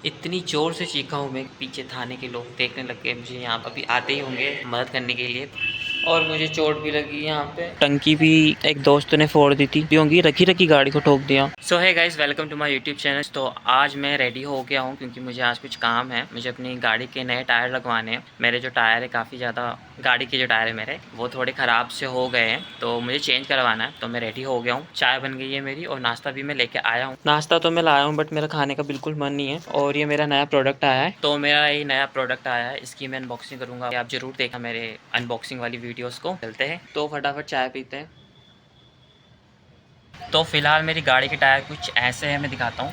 इतनी ज़ोर से चीखा हूँ मैं, पीछे थाने के लोग देखने लग गए मुझे। यहाँ अभी आते ही होंगे मदद करने के लिए। और मुझे चोट भी लगी यहाँ पे। टंकी भी एक दोस्त ने फोड़ दी थी, होंगी रखी रखी गाड़ी को ठोक दिया। सो है guys, welcome to my YouTube channel. तो आज मैं रेडी हो गया हूँ क्योंकि मुझे आज कुछ काम है। मुझे अपनी गाड़ी के नए टायर लगवाने हैं। मेरे जो टायर है काफ़ी ज़्यादा, गाड़ी के जो टायर है मेरे वो थोड़े ख़राब से हो गए हैं, तो मुझे चेंज करवाना है। तो मैं रेडी हो गया हूँ, चाय बन गई है मेरी और नाश्ता भी मैं लेके आया हूँ। नाश्ता तो मैं लाया हूँ बट मेरा खाने का बिल्कुल मन नहीं है। और ये मेरा नया प्रोडक्ट आया है, तो मेरा ये नया प्रोडक्ट आया है, इसकी मैं अनबॉक्सिंग करूँगा। आप ज़रूर देखा मेरे अनबॉक्सिंग वाली वीडियोज़ को। चलते हैं तो फटाफट चाय पीते हैं। तो फ़िलहाल मेरी गाड़ी के टायर कुछ ऐसे हैं, मैं दिखाता हूँ।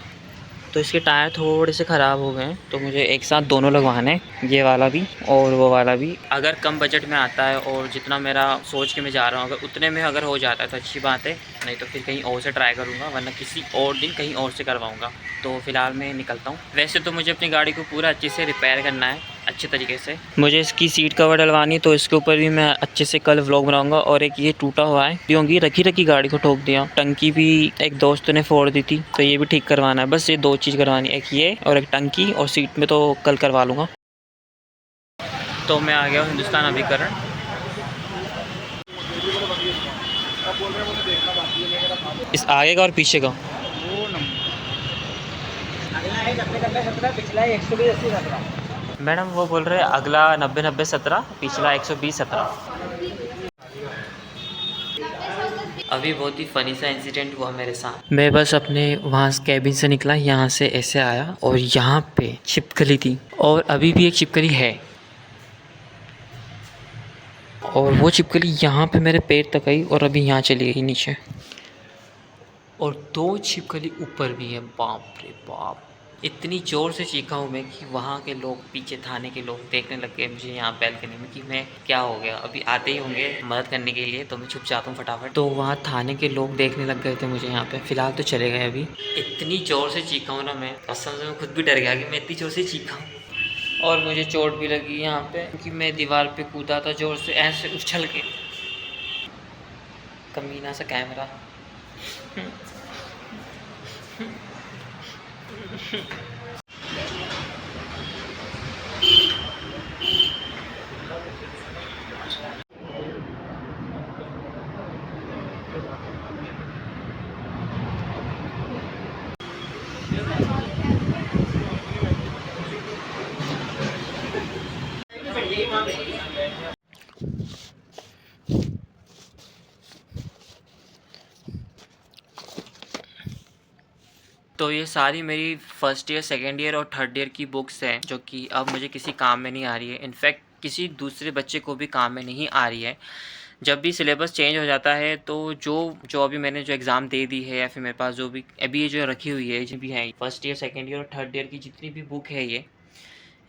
तो इसके टायर थोड़े से ख़राब हो गए हैं, तो मुझे एक साथ दोनों लगवाने हैं, ये वाला भी और वो वाला भी। अगर कम बजट में आता है और जितना मेरा सोच के मैं जा रहा हूँ, अगर उतने में अगर हो जाता है तो अच्छी बात है, नहीं तो फिर कहीं और से ट्राई करूँगा, वरना किसी और दिन कहीं और से करवाऊँगा। तो फ़िलहाल मैं निकलता हूँ। वैसे तो मुझे अपनी गाड़ी को पूरा अच्छे से रिपेयर करना है, अच्छे तरीके से। मुझे इसकी सीट कवर डलवानी, तो इसके ऊपर भी मैं अच्छे से कल व्लॉग बनाऊंगा। और एक ये टूटा हुआ है, होंगी रखी रखी गाड़ी को ठोक दिया। टंकी भी एक दोस्त ने फोड़ दी थी, तो ये भी ठीक करवाना है। बस ये दो चीज़ करवानी है, एक ये और एक टंकी। और सीट में तो कल करवा लूँगा। तो मैं आ गया हूँ हिंदुस्तान अभिकरण। इस आगे का और पीछे का मैडम वो बोल रहे हैं अगला 90-90-17, पिछला 120-17। अभी बहुत ही फ़नी सा इंसिडेंट हुआ मेरे साथ। मैं बस अपने वहाँ कैबिन से निकला, यहाँ से ऐसे आया और यहाँ पे छिपकली थी, और अभी भी एक छिपकली है। और वो छिपकली यहाँ पे मेरे पैर तक आई और अभी यहाँ चली गई नीचे। और दो छिपकली ऊपर भी है। बाप रे बाप, इतनी ज़ोर से चीखा हूँ मैं कि वहाँ के लोग, पीछे थाने के लोग देखने लग गए मुझे यहाँ बैल्कनी में कि मैं क्या हो गया। अभी आते ही होंगे मदद करने के लिए, तो मैं छुप जाता हूँ फटाफट। तो वहाँ थाने के लोग देखने लग गए थे मुझे यहाँ पे। फ़िलहाल तो चले गए अभी। इतनी ज़ोर से चीखा हूँ ना मैं, कसम से मैं खुद भी डर गया कि मैं इतनी ज़ोर से चीखा हूँ। और मुझे चोट भी लगी यहाँ पे क्योंकि मैं दीवार पे कूदा था ज़ोर से, ऐसे उछल के। कमीना सा कैमरा। तो ये सारी मेरी फर्स्ट ईयर, सेकेंड ईयर और थर्ड ईयर की बुक्स हैं, जो कि अब मुझे किसी काम में नहीं आ रही है। इनफैक्ट किसी दूसरे बच्चे को भी काम में नहीं आ रही है। जब भी सिलेबस चेंज हो जाता है तो जो जो अभी मैंने जो एग्ज़ाम दे दी है, या फिर मेरे पास जो भी अभी ये जो रखी हुई है, जो भी है फर्स्ट ईयर, सेकेंड ईयर और थर्ड ईयर की जितनी भी बुक है, ये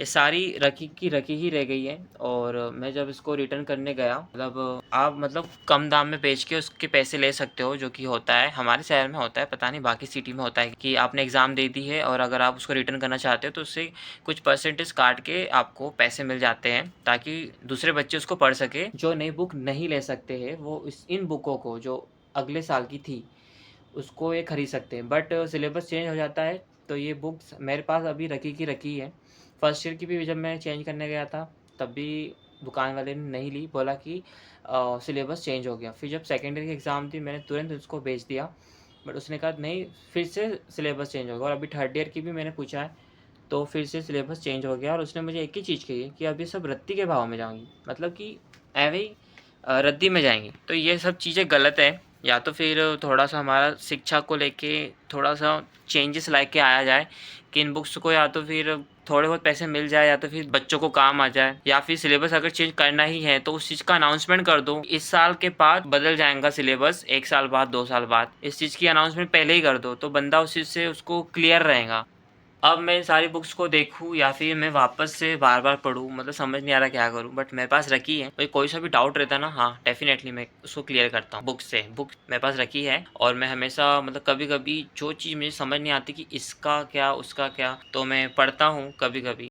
सारी रखी की रखी ही रह गई है। और मैं जब इसको रिटर्न करने गया, मतलब आप मतलब कम दाम में बेच के उसके पैसे ले सकते हो, जो कि होता है हमारे शहर में होता है, पता नहीं बाकी सिटी में होता है कि आपने एग्ज़ाम दे दी है और अगर आप उसको रिटर्न करना चाहते हो तो उससे कुछ परसेंटेज काट के आपको पैसे मिल जाते हैं, ताकि दूसरे बच्चे उसको पढ़ सके। जो नई बुक नहीं ले सकते हैं वो इन बुकों को, जो अगले साल की थी, उसको ये ख़रीद सकते हैं। बट सिलेबस चेंज हो जाता है, तो ये बुक्स मेरे पास अभी रखी की रखी है। फर्स्ट ईयर की भी जब मैं चेंज करने गया था, तब भी दुकान वाले ने नहीं ली, बोला कि सिलेबस चेंज हो गया। फिर जब सेकेंड ईयर की एग्ज़ाम थी, मैंने तुरंत उसको बेच दिया, बट उसने कहा नहीं, फिर से सिलेबस चेंज हो गया। और अभी थर्ड ईयर की भी मैंने पूछा है, तो फिर से सिलेबस चेंज हो गया। और उसने मुझे एक ही चीज़ कही है कि अब ये सब रद्दी के भाव में जाएंगी, मतलब कि ऐवे ही रद्दी में जाएंगी। तो ये सब चीज़ें गलत है। या तो फिर थोड़ा सा हमारा शिक्षा को लेके थोड़ा सा चेंजेस ला के आया जाए कि इन बुक्स को या तो फिर थोड़े बहुत पैसे मिल जाए, या तो फिर बच्चों को काम आ जाए, या फिर सिलेबस अगर चेंज करना ही है तो उस चीज़ का अनाउंसमेंट कर दो। इस साल के बाद बदल जाएगा सिलेबस, 1 साल बाद, 2 साल बाद, इस चीज़ की अनाउंसमेंट पहले ही कर दो, तो बंदा उस चीज़ से उसको क्लियर रहेगा। अब मैं सारी बुक्स को देखूँ या फिर मैं वापस से बार-बार पढूँ, मतलब समझ नहीं आ रहा क्या करूँ। बट मेरे पास रखी है, कोई सा भी डाउट रहता है ना, हाँ डेफ़िनेटली मैं उसको क्लियर करता हूँ बुक से। बुक मेरे पास रखी है और मैं हमेशा, मतलब कभी-कभी जो चीज़ मुझे समझ नहीं आती कि इसका क्या, उसका क्या, तो मैं पढ़ता हूँ कभी-कभी।